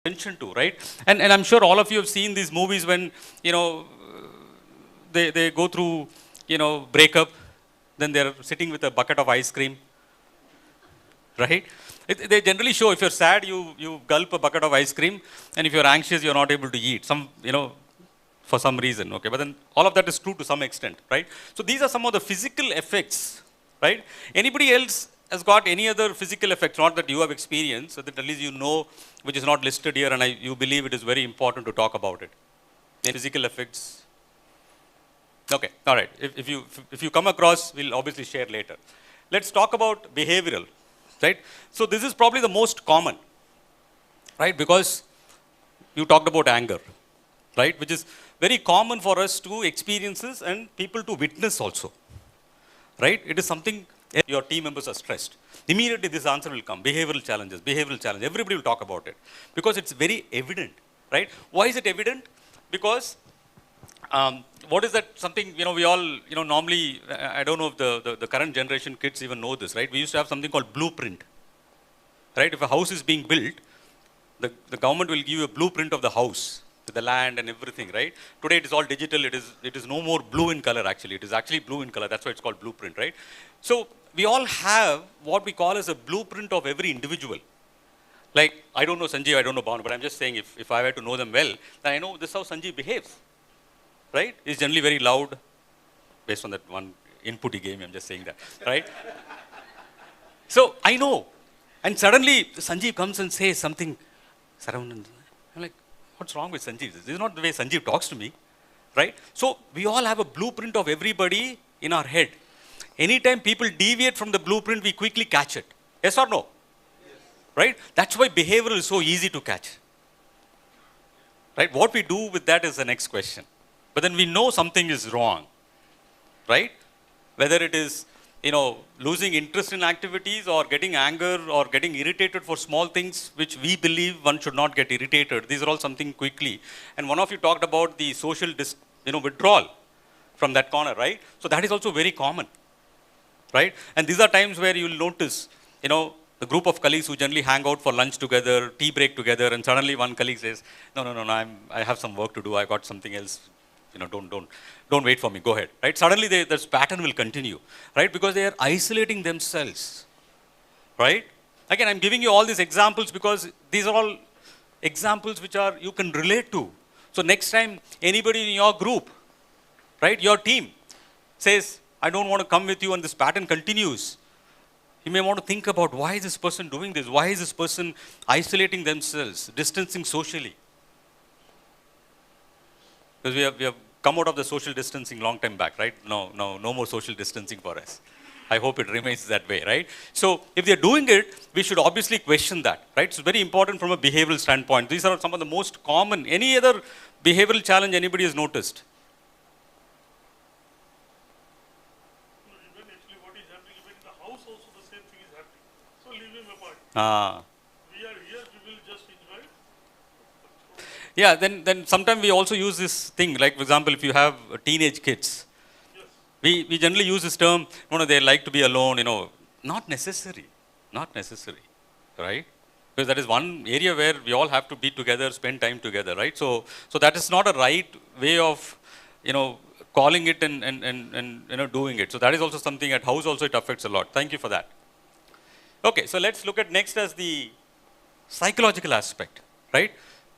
attention to, right? And I'm sure all of you have seen these movies when, you know, they go through, breakup, then they're sitting with a bucket of ice cream, right? They generally show if you're sad, you gulp a bucket of ice cream, and if you're anxious, you're not able to eat. For some reason, okay? But then all of that is true to some extent, right? So these are some of the physical effects, right? Anybody else has got any other physical effects, not that you have experienced, so that at least you know, which is not listed here, and you believe it is very important to talk about it. Any physical effects? Okay, all right. If you come across, we'll obviously share later. Let's talk about behavioral, right? So this is probably the most common, right? Because you talked about anger, right? Which is very common for us to experiences and people to witness also, right? It is something your team members are stressed. Immediately this answer will come, behavioral challenges, everybody will talk about it because it's very evident, right? Why is it evident? Because what is that something, we all, normally, I don't know if the current generation kids even know this, right? We used to have something called blueprint, right? If a house is being built, the government will give you a blueprint of the house, with the land and everything, right? Today it is all digital. It is no more blue in color actually. It is actually blue in color. That's why it's called blueprint, right? So we all have what we call as a blueprint of every individual. Like, I don't know Sanjeev, I don't know Bhavana, but I'm just saying if I were to know them well, then I know this is how Sanjeev behaves, right? He's generally very loud, based on that one input he gave me, I'm just saying that, right? So I know. And suddenly Sanjeev comes and says something, Saravanan, I'm like, what's wrong with Sanjeev? This is not the way Sanjeev talks to me, right? So we all have a blueprint of everybody in our head. Anytime people deviate from the blueprint, we quickly catch it. Yes or no? Yes. Right? That's why behavior is so easy to catch. Right? What we do with that is the next question. But then we know something is wrong, right? Whether it is, losing interest in activities or getting anger or getting irritated for small things, which we believe one should not get irritated. These are all something quickly. And one of you talked about the social, withdrawal from that corner, right? So that is also very common, right? And these are times where you will notice, the group of colleagues who generally hang out for lunch together, tea break together, and suddenly one colleague says, no, I have some work to do. I got something else. Don't wait for me, go ahead, right? Suddenly this pattern will continue, right? Because they are isolating themselves, right? Again, I'm giving you all these examples because these are all examples which you can relate to. So next time anybody in your group, right, your team says, I don't want to come with you and this pattern continues, you may want to think about why is this person doing this? Why is this person isolating themselves, distancing socially? Because we have come out of the social distancing long time back, right? No more social distancing for us. I hope it remains that way, right? So if they're doing it, we should obviously question that, right? It's very important from a behavioral standpoint. These are some of the most common. Any other behavioral challenge anybody has noticed? No, even actually what is happening, even in the house also the same thing is happening. So leave him apart. We are here, we will just enjoy. Yeah, then sometimes we also use this thing, like for example, if you have teenage kids, Yes. we generally use this term, they like to be alone, not necessary, right? Because that is one area where we all have to be together, spend time together, right? So that is not a right way of, calling it and doing it. So that is also something at house also it affects a lot. Thank you for that. Okay, so let's look at next as the psychological aspect, right?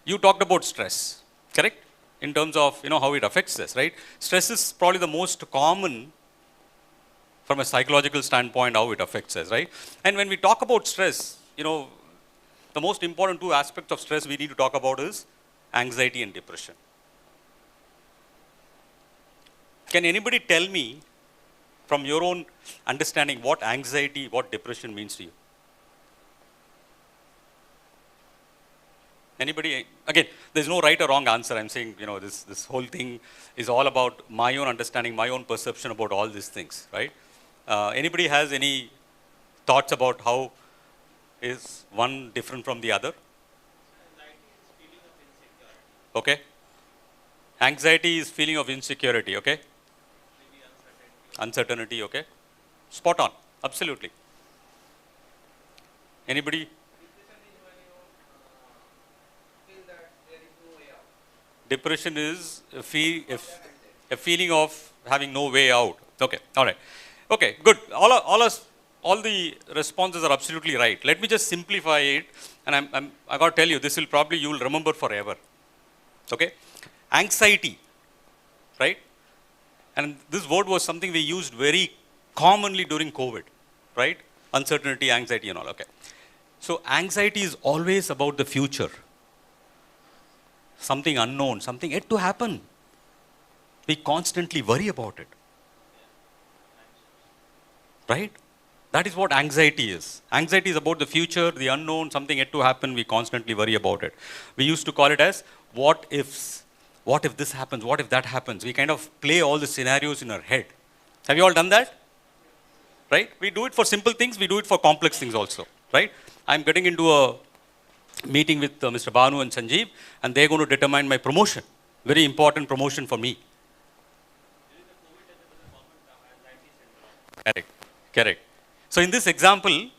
You talked about stress, correct? In terms of, how it affects us, right? Stress is probably the most common from a psychological standpoint, how it affects us, right? And when we talk about stress, the most important two aspects of stress we need to talk about is anxiety and depression. Can anybody tell me from your own understanding what anxiety, what depression means to you? Anybody? Again, there's no right or wrong answer. I'm saying, this whole thing is all about my own understanding, my own perception about all these things, right? Anybody has any thoughts about how is one different from the other? Okay. Anxiety is feeling of insecurity, okay? Uncertainty, okay? Spot on, absolutely. Anybody? Depression is a feeling of having no way out. Okay, all right. Okay, good. All the responses are absolutely right. Let me just simplify it, and I got to tell you, this will probably you will remember forever. Okay, anxiety, right? And this word was something we used very commonly during COVID, right? Uncertainty, anxiety, and all. Okay, so anxiety is always about the future, something unknown, something yet to happen. We constantly worry about it, right? That is what anxiety is. Anxiety is about the future, the unknown, something yet to happen. We constantly worry about it. We used to call it as what ifs. What if this happens? What if that happens? We kind of play all the scenarios in our head. Have you all done that? Right? We do it for simple things, we do it for complex things also. Right? I'm getting into a meeting with Mr. Banu and Sanjeev, and they're going to determine my promotion. Very important promotion for me. Correct. Correct. So in this example,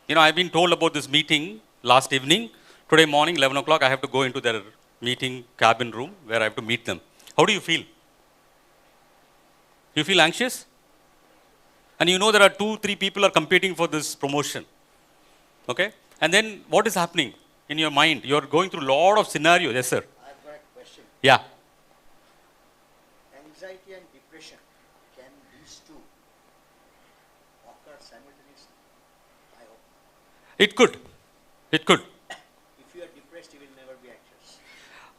I've been told about this meeting last evening. Today morning, 11 o'clock, I have to go into their meeting cabin room where I have to meet them. How do you feel? You feel anxious? And there are 2-3 people are competing for this promotion. Okay? And then what is happening in your mind? You're going through a lot of scenarios. Yes, sir. I've got a question. Yeah. Anxiety and depression, can these two occur simultaneously? I hope. It could. It could. If you are depressed, you will never be anxious.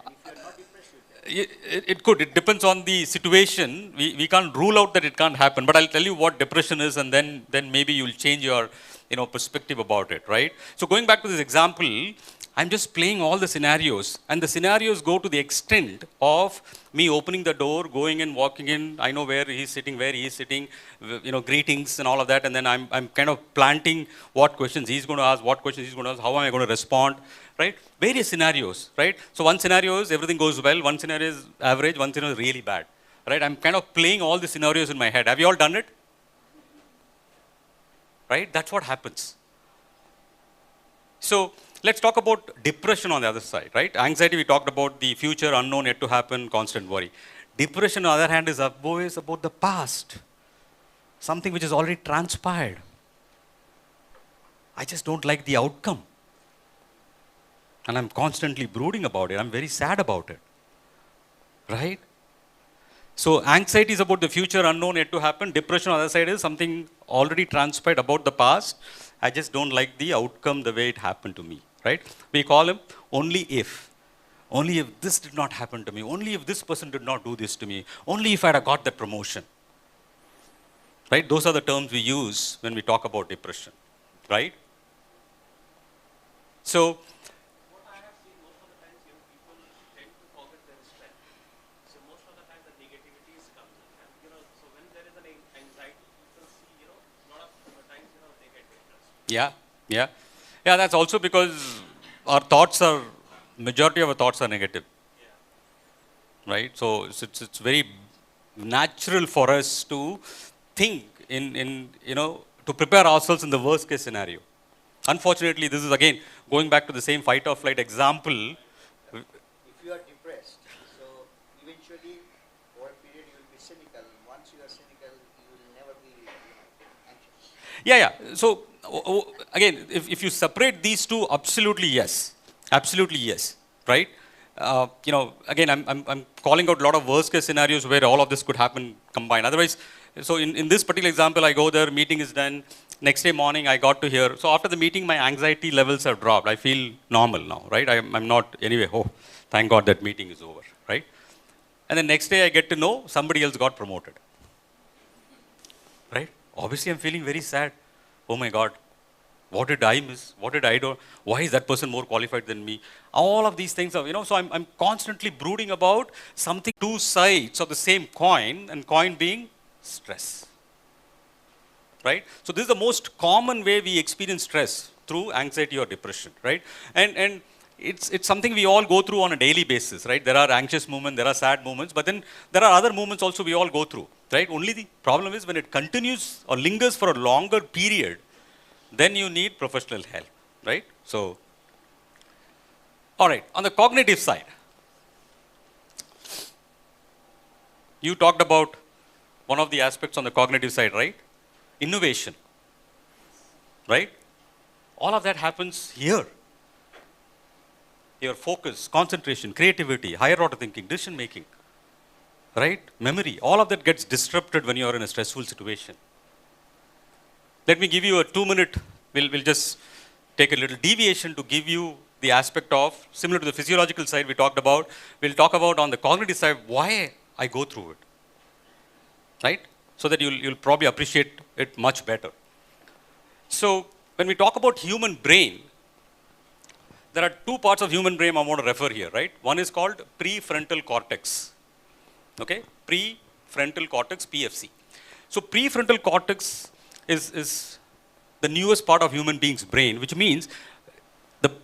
And if you are not depressed, you will. It could. It depends on the situation. We can't rule out that it can't happen. But I'll tell you what depression is, and then maybe you'll change your perspective about it, right? So going back to this example, I'm just playing all the scenarios, and the scenarios go to the extent of me opening the door, going and walking in. I know where he is sitting, greetings and all of that, and then I'm kind of planting what questions he's going to ask, how am I going to respond, right? Various scenarios, right? So one scenario is everything goes well, one scenario is average, one scenario is really bad, right? I'm kind of playing all the scenarios in my head. Have you all done it? Right? That's what happens. So let's talk about depression on the other side, right? Anxiety, we talked about the future, unknown, yet to happen, constant worry. Depression, on the other hand, is always about the past, something which has already transpired. I just don't like the outcome. And I'm constantly brooding about it. I'm very sad about it. Right? So anxiety is about the future, unknown, yet to happen. Depression on the other side is something already transpired about the past. I just don't like the outcome the way it happened to me. Right? We call him only if. Only if this did not happen to me. Only if this person did not do this to me. Only if I had got that promotion. Right? Those are the terms we use when we talk about depression. Right? So, what I have seen most of the times, people tend to forget their strength. So most of the time the negativity comes in. And, so when there is an anxiety, people see, a lot of the times, they get depressed. Yeah, that's also because majority of our thoughts are negative. Yeah. Right? So it's very natural for us to think to prepare ourselves in the worst case scenario. Unfortunately, this is again going back to the same fight or flight example. If you are depressed, so eventually over a period you will be cynical. Once you are cynical, you will never be anxious. Yeah. So again, if you separate these two, absolutely yes, right? Again, I'm calling out a lot of worst case scenarios where all of this could happen combined. Otherwise, so in this particular example, I go there, meeting is done. Next day morning, I got to hear. So after the meeting, my anxiety levels have dropped. I feel normal now, right? I'm not anyway. Oh, thank God that meeting is over, right? And then next day, I get to know somebody else got promoted, right? Obviously, I'm feeling very sad. Oh my God, what did I miss? What did I do? Why is that person more qualified than me? All of these things are, so I'm constantly brooding about something, two sides of the same coin, and coin being stress. Right? So this is the most common way we experience stress, through anxiety or depression, right? And it's something we all go through on a daily basis, right? There are anxious moments, there are sad moments, but then there are other moments also we all go through, right? Only the problem is when it continues or lingers for a longer period, then you need professional help, right? So, all right, on the cognitive side, You talked about one of the aspects on the cognitive side, right? Innovation, right? All of that happens here. Your focus, concentration, creativity, higher order thinking, decision making, right? Memory, all of that gets disrupted when you are in a stressful situation. Let me give you a 2-minute, we'll just take a little deviation to give you the aspect of, similar to the physiological side we talked about, we'll talk about on the cognitive side, why I go through it, right? So that you'll probably appreciate it much better. So when we talk about human brain, there are two parts of human brain I want to refer here, right? One is called prefrontal cortex. Okay? Prefrontal cortex, PFC. So prefrontal cortex is the newest part of human being's brain, which means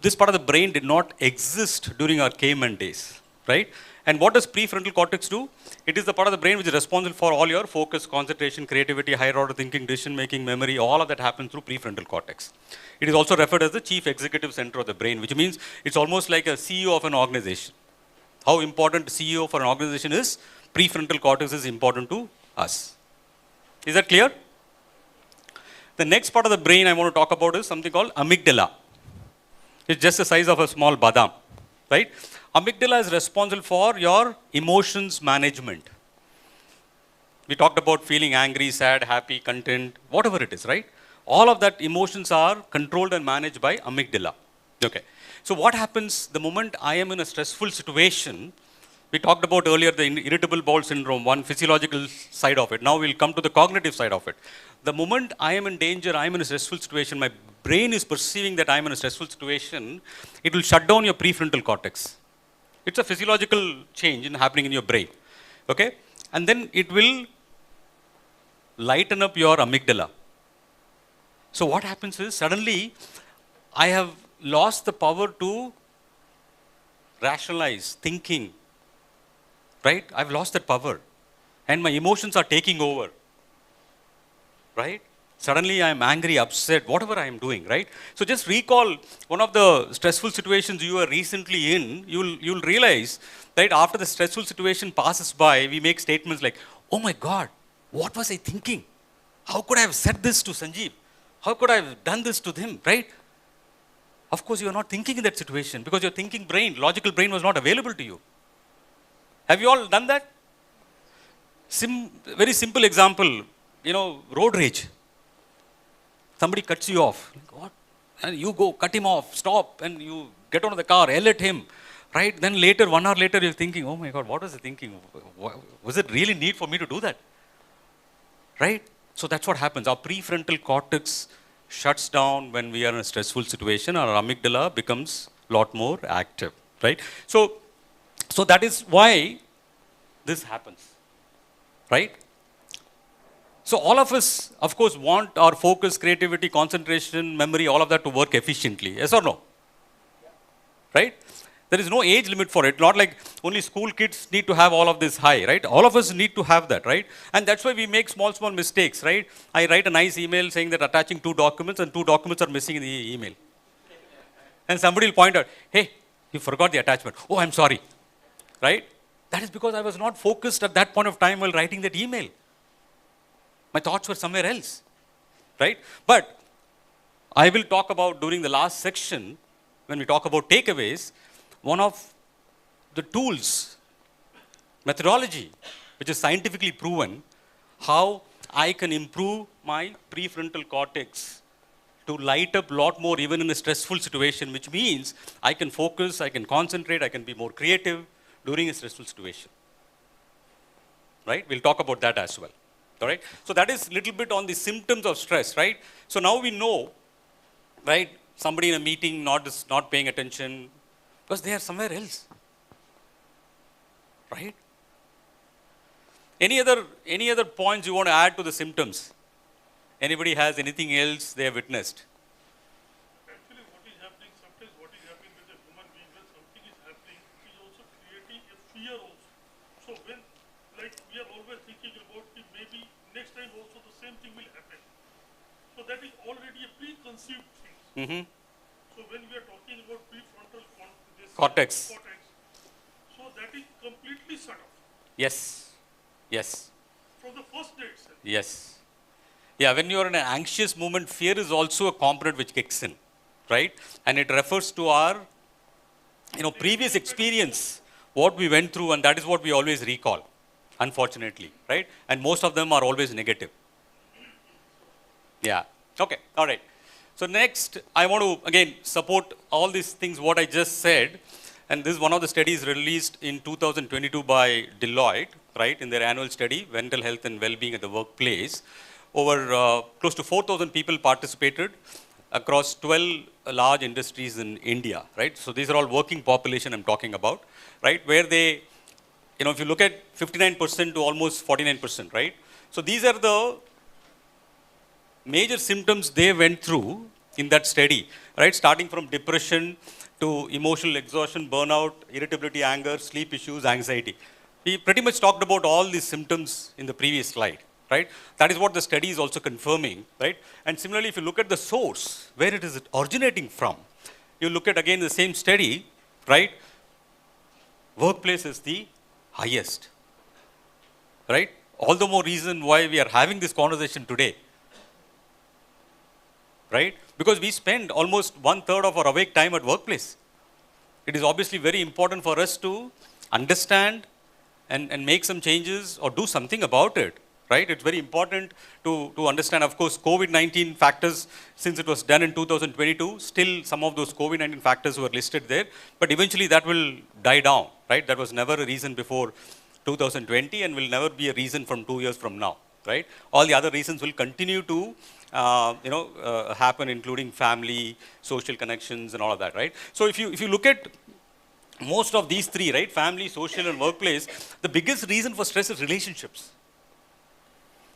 this part of the brain did not exist during our caveman days, right? And what does prefrontal cortex do? It is the part of the brain which is responsible for all your focus, concentration, creativity, higher order thinking, decision making, memory, all of that happens through prefrontal cortex. It is also referred as the chief executive center of the brain, which means it's almost like a CEO of an organization. How important CEO for an organization is, prefrontal cortex is important to us. Is that clear? The next part of the brain I want to talk about is something called amygdala. It's just the size of a small badam, right? Amygdala is responsible for your emotions management. We talked about feeling angry, sad, happy, content, whatever it is, right? All of that emotions are controlled and managed by amygdala. Okay. So what happens the moment I am in a stressful situation? We talked about earlier the irritable bowel syndrome, one physiological side of it. Now we'll come to the cognitive side of it. The moment I am in danger, I am in a stressful situation, my brain is perceiving that I am in a stressful situation, it will shut down your prefrontal cortex. It's a physiological change happening in your brain. Okay? And then it will lighten up your amygdala. So what happens is, suddenly I have lost the power to rationalize, thinking, right? I've lost that power. And my emotions are taking over. Right? Suddenly I am angry, upset, whatever I am doing, right? So just recall one of the stressful situations you were recently in, you'll realize that after the stressful situation passes by, we make statements like, oh my God, what was I thinking? How could I have said this to Sanjeev? How could I have done this to him, right? Of course, you are not thinking in that situation because your thinking brain, logical brain was not available to you. Have you all done that? Very simple example, road rage. Somebody cuts you off. Like, what? And you go, cut him off, stop, and you get out of the car, yell at him. Right? Then later, 1 hour later, you're thinking, oh my God, what was I thinking? Was it really need for me to do that? Right? So that's what happens. Our prefrontal cortex shuts down when we are in a stressful situation. Our amygdala becomes a lot more active. Right? So that is why this happens. Right? So all of us, of course, want our focus, creativity, concentration, memory, all of that to work efficiently. Yes or no? Right? There is no age limit for it. Not like only school kids need to have all of this high, right? All of us need to have that, right? And that's why we make small mistakes, right? I write a nice email saying that attaching 2 documents and 2 documents are missing in the email. And somebody will point out, hey, you forgot the attachment. Oh, I'm sorry. Right? That is because I was not focused at that point of time while writing that email. My thoughts were somewhere else, right? But I will talk about during the last section, when we talk about takeaways, one of the tools, methodology, which is scientifically proven, how I can improve my prefrontal cortex to light up a lot more even in a stressful situation, which means I can focus, I can concentrate, I can be more creative during a stressful situation. Right? We'll talk about that as well. All right? So that is a little bit on the symptoms of stress, right? So now we know, right, somebody in a meeting not paying attention because they are somewhere else. Right? Any other points you want to add to the symptoms? Anybody has anything else they have witnessed? Actually, what is happening with a human being when something is happening, it is also creating a fear also. So when, like, we are always thinking about it, maybe next time also the same thing will happen. So that is already a preconceived thing. Mm-hmm. So when we are talking about prefrontal Cortex. so that is completely shut off. Yes. Yes. from the first day itself. Yes. Yeah, when you are in an anxious moment, fear is also a component which kicks in, right? And it refers to our, previous experience, what we went through, and that is what we always recall, unfortunately, right? And most of them are always negative. Yeah. Okay. All right. So next, I want to again support all these things what I just said, and this is one of the studies released in 2022 by Deloitte, right, in their annual study, mental health and well-being at the workplace. Over close to 4,000 people participated across 12 large industries in India, right? So these are all working population I'm talking about, right? Where they, if you look at 59% to almost 49%, right? So these are the major symptoms they went through in that study, right? Starting from depression to emotional exhaustion, burnout, irritability, anger, sleep issues, anxiety. We pretty much talked about all these symptoms in the previous slide, right? That is what the study is also confirming, right? And similarly, if you look at the source, where it is originating from, you look at again the same study, right? Workplace is the highest, right? All the more reason why we are having this conversation today, right? Because we spend almost 1/3 of our awake time at workplace. It is obviously very important for us to understand and make some changes or do something about it, right? It's very important to understand, of course, COVID-19 factors, since it was done in 2022, still some of those COVID-19 factors were listed there, but eventually that will die down, right? That was never a reason before 2020 and will never be a reason from 2 years from now, right? All the other reasons will continue to happen, including family, social connections, and all of that, right? So if you look at most of these three, right, family, social, and workplace, the biggest reason for stress is relationships,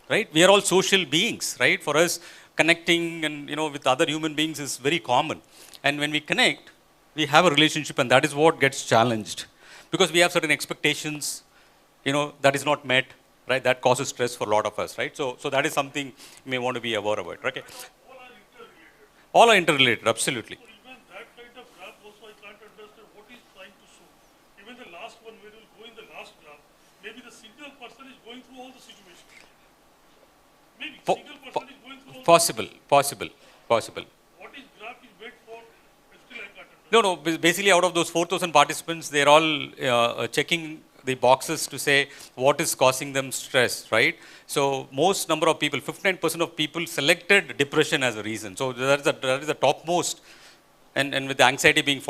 right? We are all social beings, right? For us, connecting and with other human beings is very common, and when we connect, we have a relationship, and that is what gets challenged because we have certain expectations, that is not met, right? That causes stress for a lot of us, right? So that is something you may want to be aware of it, okay? All are interrelated. All are interrelated, absolutely. So even that kind of graph also I can't understand what is trying to show. Even the last one where you will go in the last graph, maybe the single person is going through all the situations. Maybe Po- single po- person is going through all Possible. what is graph is made for, still I can't understand. No, basically out of those 4,000 participants, they're all checking the boxes to say what is causing them stress, right? So most number of people, 59% of people selected depression as a reason. So that is the topmost, and with the anxiety being 40.